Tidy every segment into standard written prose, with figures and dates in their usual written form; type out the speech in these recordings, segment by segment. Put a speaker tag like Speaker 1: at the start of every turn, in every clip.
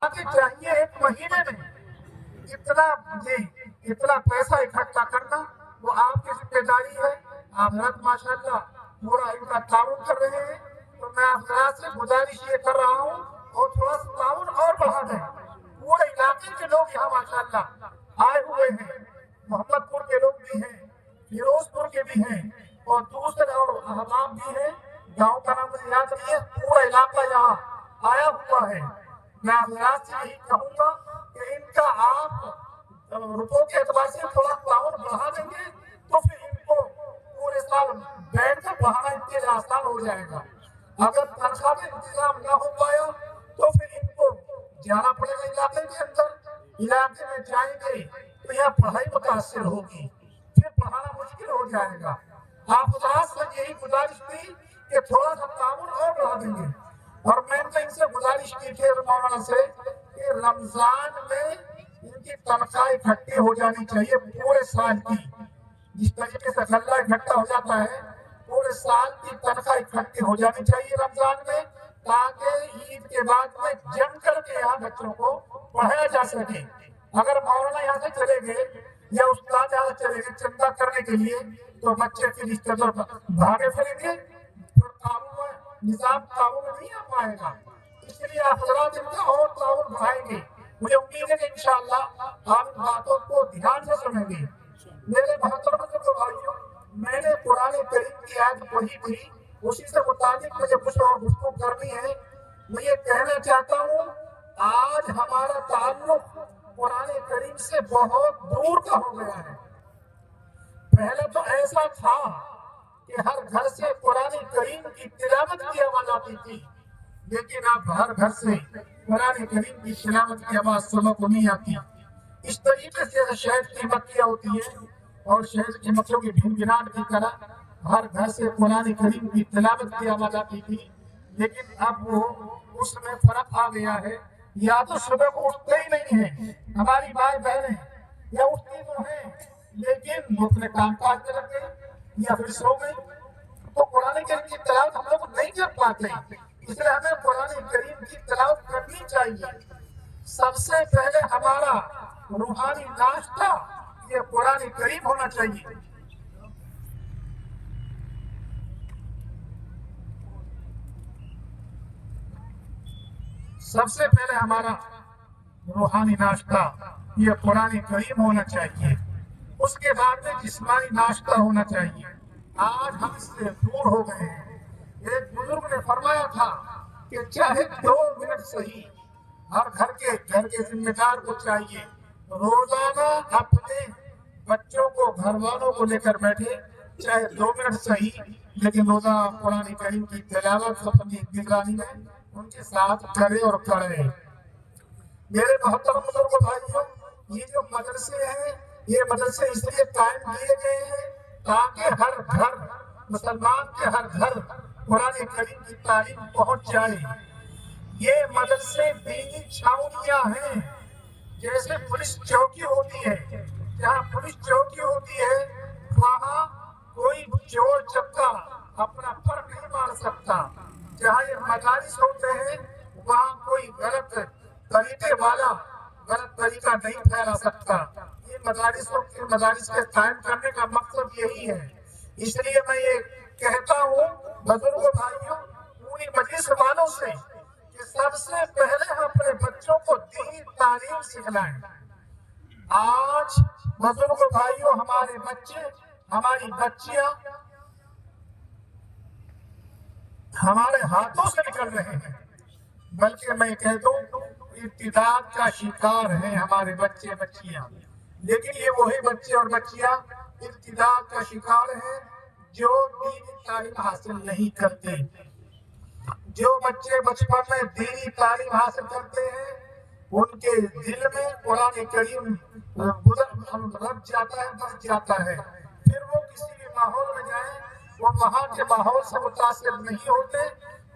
Speaker 1: آگے چاہیے ایک مہینے میں اتنا پیسہ اکٹھا کرنا وہ آپ کی ذمہ داری ہے. آپ حضرات ماشاء اللہ پورا ان کا تعاون کر رہے ہیں. تو میں آپ حضرات سے گزارش یہ کر رہا ہوں اور تھوڑا سا تعاون اور بڑھا دیں. پورے علاقے کے لوگ یہاں ماشاء اللہ آئے ہوئے ہیں. محمد پور کے لوگ بھی ہیں, فیروز پور کے بھی ہیں, اور دوسرے اور احباب بھی ہیں. گاؤں کا نام مجھے یاد نہیں ہے. پورا علاقہ یہاں آیا ہوا ہے. میں حضرات سے یہی کہوں گا کہ ان کا آپ روپوں کے اعتبار سے تھوڑا تعاون بڑھا دیں گے تو پھر ان کو پورے سال بیٹھ کر پڑھانا ان کے لیے آسان ہو جائے گا. اگر تنخواہ میں انتظام نہ ہو پایا تو پھر ان کو جانا پڑے گا علاقے کے اندر. علاقے میں جائیں گے تو یہاں پڑھائی متاثر ہوگی, پھر پڑھانا مشکل ہو جائے گا. آپ حضرات سے یہی گزارش تھی کہ تھوڑا سا تعاون اور بڑھا دیں گے. اور میں نے ان سے گزارش کی تھی مولانا سے کہ رمضان میں ان کی تنخواہ اکٹھی ہو جانی چاہیے پورے سال کی. جس طریقے سے غلہ اکٹھا ہو جاتا ہے پورے سال کی تنخواہ اکٹھی ہو جانی چاہیے رمضان میں, تاکہ عید کے بعد میں جم کر کے یہاں بچوں کو پڑھایا جا سکے. اگر مولانا یہاں سے چلے گئے یا استاد یہاں سے چلے گئے چندہ کرنے کے لیے تو بچے پھر اس طرح بھاگے پھریں گے, نظام قابو میں نہیں آ پائے گا. اس لیے آپ حضرات ان کا اور تعاون بڑھائیں گے. مجھے امید ہے کہ انشاءاللہ آپ ان باتوں کو دھیان سے سنیں گے. میرے محترم بھائیوں, میں نے قرآن کریم کی آیت پڑھی تھی, اسی سے متعلق مجھے کچھ اور گفتگو کرنی ہے. میں یہ کہنا چاہتا ہوں آج ہمارا تعلق قرآن کریم سے بہت دور کا ہو گیا ہے. پہلے تو ایسا تھا کہ ہر گھر سے قرآن کریم کی تلاوت کی آواز آتی تھی, لیکن اب ہر گھر سے قرآن کریم کی تلاوت کی آواز سننے کو نہیں آتی. اس طریقے سے شہد کی مکھیاں ہوتی ہیں اور شہد کی مکھیوں کی بھنبھناہٹ کی طرح ہر گھر سے قرآن کریم کی تلاوت کی آواز آتی تھی, لیکن اب وہ اس میں فرق آ گیا ہے. یا تو صبح کو اٹھتے ہی نہیں ہیں ہماری مائیں بہنیں, یا اٹھتی تو ہیں لیکن وہ اپنے کام کاج میں لگ گئی یا پھر سو گئی, تو قرآن کریم کی تلاوت ہم لوگ نہیں کر پاتے. اس لیے ہمیں قرآن کریم کی تلاوت کرنی چاہیے. سب سے پہلے ہمارا روحانی ناشتہ یہ قرآن کریم ہونا چاہیے. سب سے پہلے ہمارا روحانی ناشتہ یہ قرآن کریم ہونا چاہیے. اس کے بعد میں جسمانی ناشتہ ہونا چاہیے. آج ہم اس سے دور ہو گئے ہیں. ایک بزرگ نے فرمایا تھا کہ چاہے 2 منٹ صحیح, ہر گھر کے ذمہ دار کو چاہیے روزانہ اپنے بچوں کو گھر والوں کو لے کر بیٹھے, چاہے 2 منٹ صحیح, لیکن روزانہ قرآن کریم کی تلاوت اپنی نگرانی میں ان کے ساتھ کرے اور کرے. میرے محترم بزرگ بھائیوں, یہ جو مدرسے ہیں یہ مدرسے اس لیے قائم کیے گئے ہیں تاکہ ہر گھر مسلمان کے ہر گھر قرآن کریم کی تعلیم پہنچ جائے. یہ مدرسے دینی چھاؤنیاں ہیں. جیسے پولیس چوکی ہوتی ہے, جہاں پولیس چوکی ہوتی ہے وہاں کوئی چور چکا اپنا پر نہیں مار سکتا. جہاں یہ مدارس ہوتے ہیں وہاں کوئی غلط طریقے والا غلط طریقہ نہیں پھیلا سکتا. یہ مدارس کے قائم کرنے کا مقصد یہی ہے. اس لیے میں یہ کہتا ہوں بزرگ بھائیوں, پوری مجلس والوں سے کہ سب سے پہلے ہم اپنے بچوں کو دینی تعلیم سکھلائیں. آج بزرگ بھائیوں ہمارے بچے ہماری بچیاں ہمارے ہاتھوں سے نکل رہے ہیں, بلکہ میں کہہ دوں ارتداد کا شکار ہیں ہمارے بچے بچیاں. لیکن یہ وہی بچے اور بچیاں ارتداد کا شکار ہیں جو دینی تعلیم حاصل نہیں کرتے. جو بچے بچپن میں دینی تعلیم حاصل کرتے ہیں ان کے دل میں قرآن کریم رچ جاتا ہے, بس جاتا ہے. پھر وہ کسی بھی ماحول میں جائیں وہ وہاں کے ماحول سے متاثر نہیں ہوتے.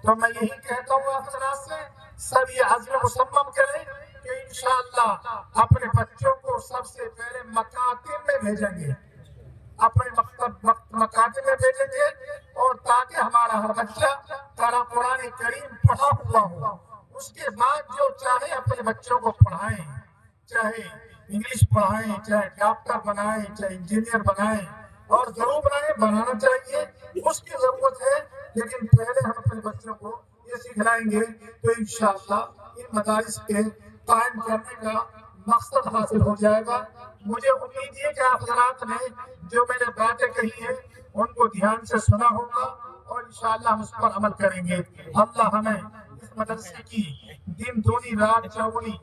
Speaker 1: تو میں یہی کہتا ہوں آپ حضرات سے, سب یہ عزم مصمم کریں کہ انشاءاللہ اپنے بچوں کو سب سے پہلے مکاتب میں بھیجیں گے, اپنے مکاتب میں بھیجیں گے, اور تاکہ ہمارا ہر بچہ قرآن کریم پڑھا ہوا ہو. اس کے بعد جو چاہے اپنے بچوں کو پڑھائیں، چاہے انگلش پڑھائیں، چاہے ڈاکٹر بنائیں، چاہے انجینئر بنائیں، اور ضرور بنانا چاہیے، اس کی ضرورت ہے، لیکن پہلے ہم اپنے بچوں کو یہ سکھلائیں گے تو انشاءاللہ ان مدارس کے قائم کرنے کا مقصد حاصل ہو جائے گا۔ مجھے امید ہے کہ آپ حضرات نے جو میں نے باتیں کہی ہیں ان کو دھیان سے سنا ہوگا، اور انشاءاللہ ہم اس پر عمل کریں گے۔ اللہ ہمیں اس مدرسے کی دن دونی رات چوگنی